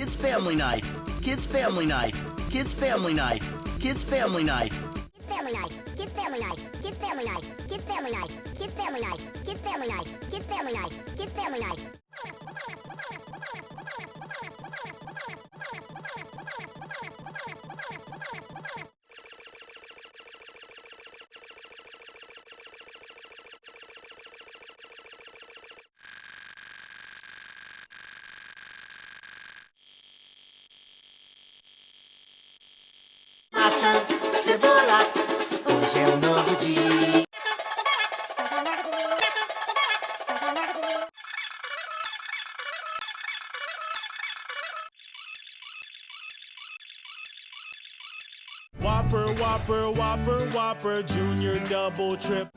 Kids Family Night. Kids Family Night. Kids Family Night. Kids Family Night. Kids Family Night. Kids Family Night. Kids Family Night. Kids Family Night. Kids Family Night. Kids Family Night. Kids Family Night. Kids Family Night. Maçã, cebola, hoje é um novo dia. Whopper, Whopper, Whopper, Whopper, Junior Double Trip.